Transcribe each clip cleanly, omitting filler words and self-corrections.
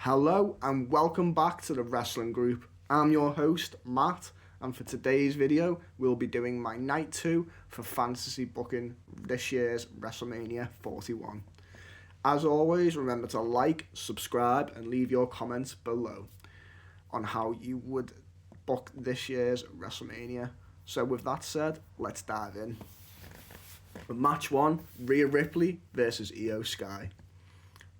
Hello and welcome back to the Wrestling Group. I'm your host, Matt, and for today's video, we'll be doing my night 2 for fantasy booking this year's Wrestlemania 41. As always, remember to like, subscribe, and leave your comments below on how you would book this year's Wrestlemania. So with that said, let's dive in. Match 1, Rhea Ripley versus Io Sky.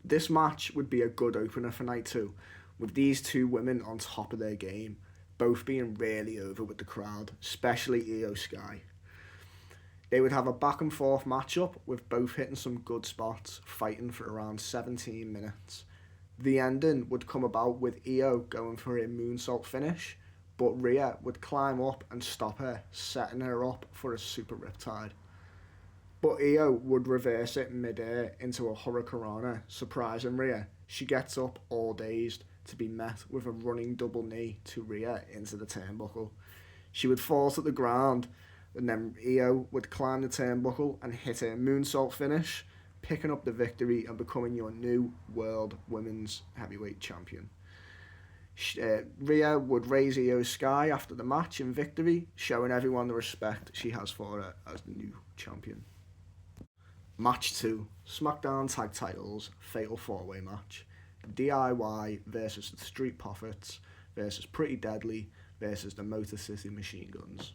This match would be a good opener for night 2, with these two women on top of their game, both being really over with the crowd, especially Io Sky. They would have a back and forth matchup with both hitting some good spots, fighting for around 17 minutes. The ending would come about with Io going for a moonsault finish, but Rhea would climb up and stop her, setting her up for a super riptide. But Io would reverse it mid-air into a hurricanrana, surprising Rhea. She gets up all dazed to be met with a running double knee to Rhea into the turnbuckle. She would fall to the ground, and then Io would climb the turnbuckle and hit her moonsault finish, picking up the victory and becoming your new World Women's Heavyweight Champion. Rhea would raise Io Sky after the match in victory, showing everyone the respect she has for her as the new champion. Match 2, SmackDown Tag Titles, Fatal 4-Way Match. DIY versus the Street Profits versus Pretty Deadly versus the Motor City Machine Guns.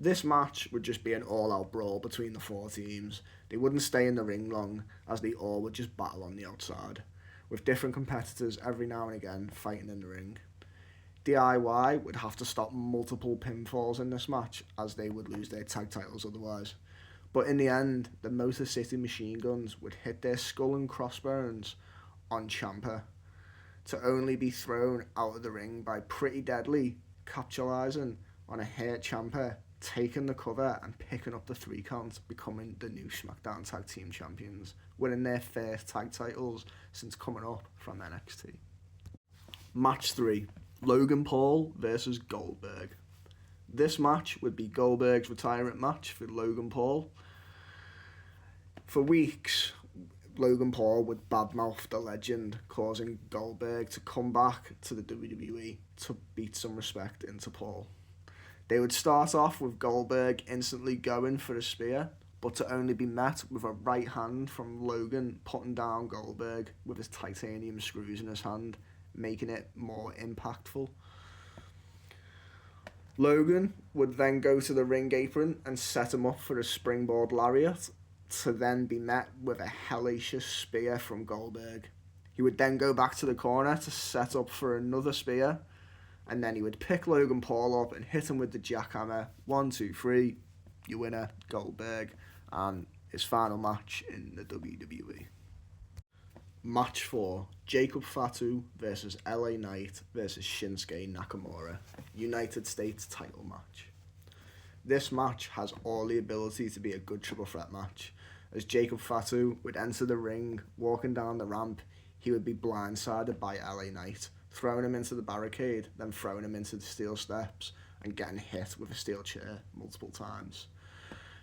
This match would just be an all-out brawl between the four teams. They wouldn't stay in the ring long, as they all would just battle on the outside, with different competitors every now and again fighting in the ring. DIY would have to stop multiple pinfalls in this match, as they would lose their tag titles otherwise. But in the end, the Motor City Machine Guns would hit their skull and crossbones on Ciampa, to only be thrown out of the ring by Pretty Deadly, capitalising on a hurt Ciampa, taking the cover and picking up the 3 count, becoming the new SmackDown Tag Team Champions, winning their first tag titles since coming up from NXT. Match 3, Logan Paul versus Goldberg. This match would be Goldberg's retirement match for Logan Paul. For weeks, Logan Paul would badmouth the legend, causing Goldberg to come back to the WWE to beat some respect into Paul. They would start off with Goldberg instantly going for a spear, but to only be met with a right hand from Logan putting down Goldberg with his titanium screws in his hand, making it more impactful. Logan would then go to the ring apron and set him up for a springboard lariat, to then be met with a hellacious spear from Goldberg. He would then go back to the corner to set up for another spear, and then he would pick Logan Paul up and hit him with the jackhammer. 1, 2, 3, your winner, Goldberg, and his final match in the WWE. Match 4, Jacob Fatu versus LA Knight versus Shinsuke Nakamura, United States title match. This match has all the ability to be a good triple threat match, as Jacob Fatu would enter the ring, walking down the ramp. He would be blindsided by LA Knight, throwing him into the barricade, then throwing him into the steel steps and getting hit with a steel chair multiple times.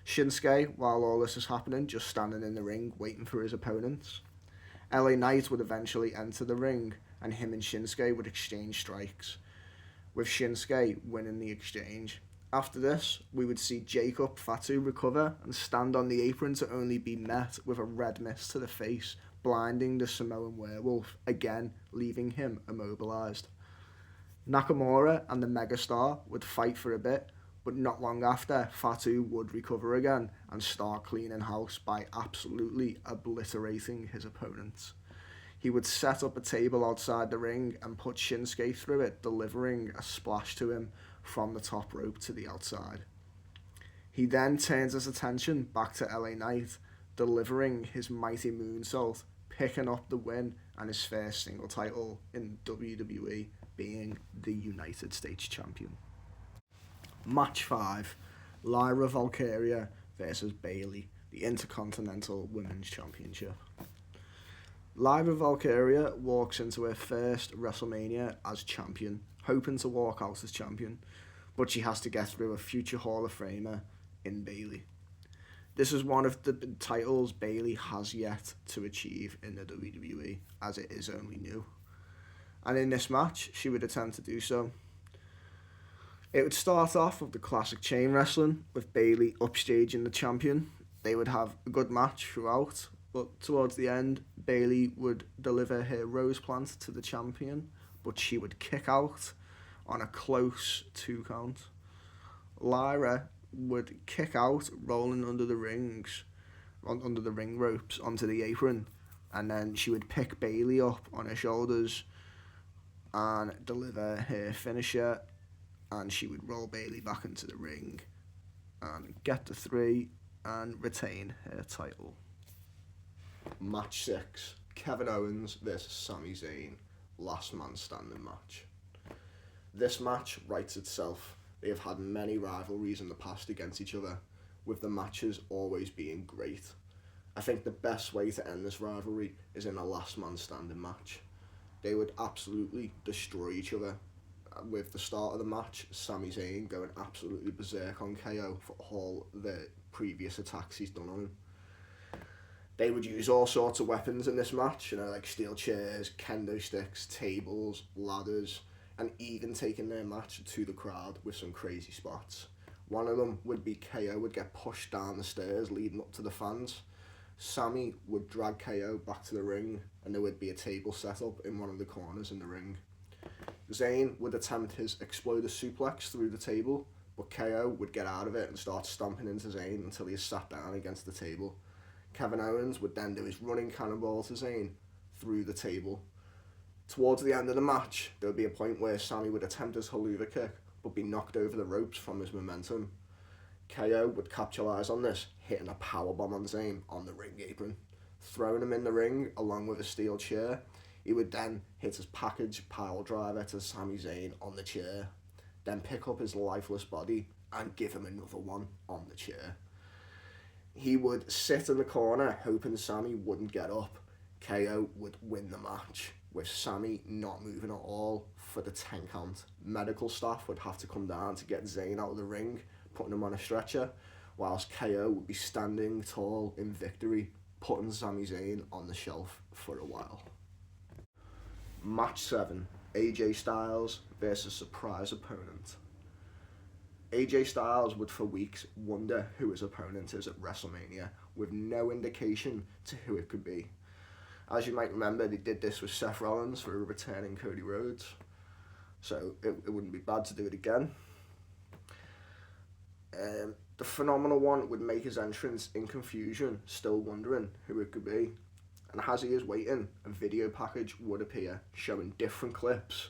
Shinsuke, while all this is happening, just standing in the ring waiting for his opponents. LA Knight would eventually enter the ring, and him and Shinsuke would exchange strikes, with Shinsuke winning the exchange. After this, we would see Jacob Fatu recover and stand on the apron to only be met with a red mist to the face, blinding the Samoan werewolf, again leaving him immobilized. Nakamura and the megastar would fight for a bit, but not long after, Fatu would recover again and start cleaning house by absolutely obliterating his opponents. He would set up a table outside the ring and put Shinsuke through it, delivering a splash to him from the top rope to the outside. He then turns his attention back to LA Knight, delivering his mighty moonsault, picking up the win and his first single title in WWE, being the United States Champion. Match 5, Lyra Valkyria versus Bayley, the Intercontinental Women's Championship. Lyra Valkyria walks into her first WrestleMania as champion, hoping to walk out as champion, but she has to get through a future Hall of Famer in Bayley. This is one of the titles Bayley has yet to achieve in the WWE, as it is only new. and in this match, she would attempt to do so. It would start off with the classic chain wrestling, with Bayley upstaging the champion. They would have a good match throughout, but towards the end, Bayley would deliver her rose plant to the champion, but she would kick out on a close 2 count. Lyra would kick out, rolling under the under the ring ropes onto the apron, and then she would pick Bayley up on her shoulders and deliver her finisher, and she would roll Bayley back into the ring and get the 3 and retain her title. Match 6, Kevin Owens versus Sami Zayn, last man standing match. This match writes itself. They have had many rivalries in the past against each other, with the matches always being great. I think the best way to end this rivalry is in a last man standing match. They would absolutely destroy each other, with the start of the match, Sami Zayn going absolutely berserk on KO for all the previous attacks he's done on him. They would use all sorts of weapons in this match, like steel chairs, kendo sticks, tables, ladders, and even taking their match to the crowd with some crazy spots. One of them would be KO would get pushed down the stairs leading up to the fans. Sami would drag KO back to the ring, and there would be a table set up in one of the corners in the ring. Zayn would attempt his exploder suplex through the table, but KO would get out of it and start stomping into Zayn until he is sat down against the table. Kevin Owens would then do his running cannonball to Zayn through the table. Towards the end of the match, there would be a point where Sami would attempt his haluva kick, but be knocked over the ropes from his momentum. KO would capitalize on this, hitting a powerbomb on Zayn on the ring apron. Throwing him in the ring along with a steel chair, he would then hit his package pile driver to Sami Zayn on the chair, then pick up his lifeless body and give him another one on the chair. He would sit in the corner hoping Sami wouldn't get up. KO would win the match, with Sami not moving at all for the 10 count. Medical staff would have to come down to get Zayn out of the ring, putting him on a stretcher, whilst KO would be standing tall in victory, putting Sami Zayn on the shelf for a while. Match 7, AJ Styles versus surprise opponent. AJ Styles would for weeks wonder who his opponent is at Wrestlemania, with no indication to who it could be. As you might remember, they did this with Seth Rollins for a returning Cody Rhodes, so it wouldn't be bad to do it again. The Phenomenal One would make his entrance in confusion, still wondering who it could be. And as he is waiting, a video package would appear showing different clips.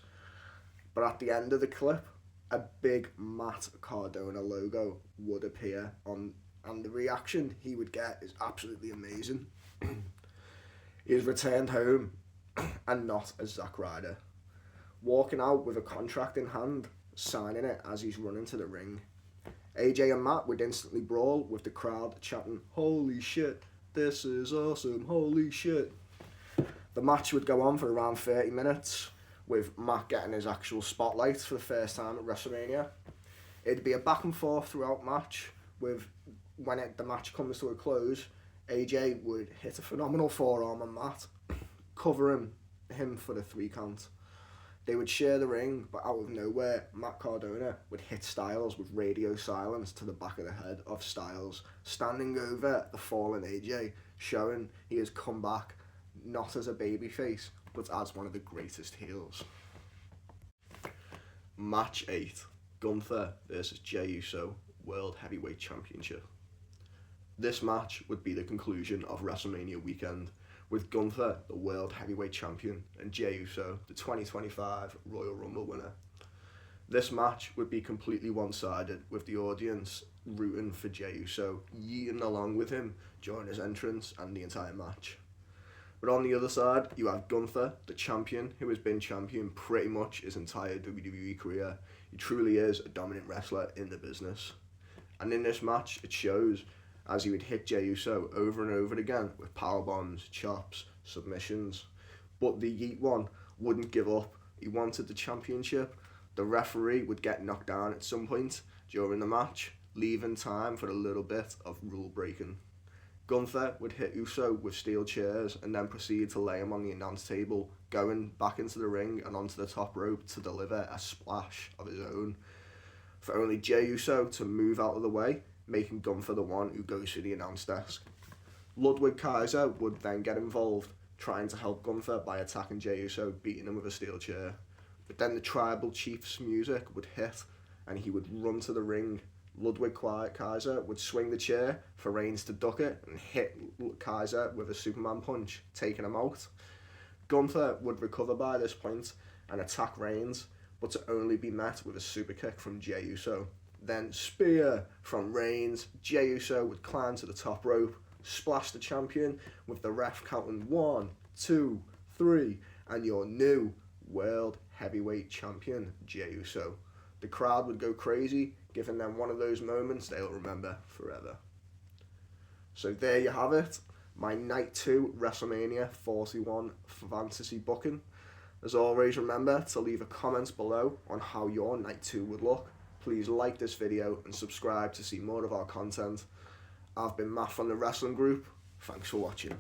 But at the end of the clip, a big Matt Cardona logo would appear on, and the reaction he would get is absolutely amazing. He is returned home and not as Zack Ryder, walking out with a contract in hand, signing it as he's running to the ring. AJ and Matt would instantly brawl, with the crowd chanting, "Holy shit, this is awesome, holy shit." The match would go on for around 30 minutes, with Matt getting his actual spotlight for the first time at WrestleMania. It'd be a back and forth throughout match, with when the match comes to a close, AJ would hit a phenomenal forearm on Matt, covering him for the 3 count. They would share the ring, but out of nowhere, Matt Cardona would hit Styles with radio silence to the back of the head of Styles, standing over the fallen AJ, showing he has come back not as a babyface, but as one of the greatest heels. Match 8, Gunther versus Jey Uso, World Heavyweight Championship. This match would be the conclusion of WrestleMania weekend, with Gunther the World Heavyweight Champion and Jey Uso the 2025 Royal Rumble winner. This match would be completely one-sided, with the audience rooting for Jey Uso, yeeting along with him during his entrance and the entire match. But on the other side, you have Gunther, the champion, who has been champion pretty much his entire WWE career. He truly is a dominant wrestler in the business. And in this match, it shows, as he would hit Jey Uso over and over again with powerbombs, chops, submissions. But the Yeet one wouldn't give up. He wanted the championship. The referee would get knocked down at some point during the match, leaving time for a little bit of rule breaking. Gunther would hit Uso with steel chairs and then proceed to lay him on the announce table, going back into the ring and onto the top rope to deliver a splash of his own, for only Jey Uso to move out of the way, making Gunther the one who goes through the announce desk. Ludwig Kaiser would then get involved, trying to help Gunther by attacking Jey Uso, beating him with a steel chair. But then the Tribal Chief's music would hit, and he would run to the ring. Ludwig Kaiser would swing the chair for Reigns to duck it and hit Kaiser with a Superman punch, taking him out. Gunther would recover by this point and attack Reigns, but to only be met with a super kick from Jey Uso. Then spear from Reigns. Jey Uso would climb to the top rope, splash the champion with the ref counting 1, 2, 3, and your new World Heavyweight Champion, Jey Uso. The crowd would go crazy, giving them one of those moments they'll remember forever. So there you have it, my Night 2 WrestleMania 41 fantasy booking. As always, remember to leave a comment below on how your Night 2 would look. Please like this video and subscribe to see more of our content. I've been Matt from the Wrestling Group. Thanks for watching.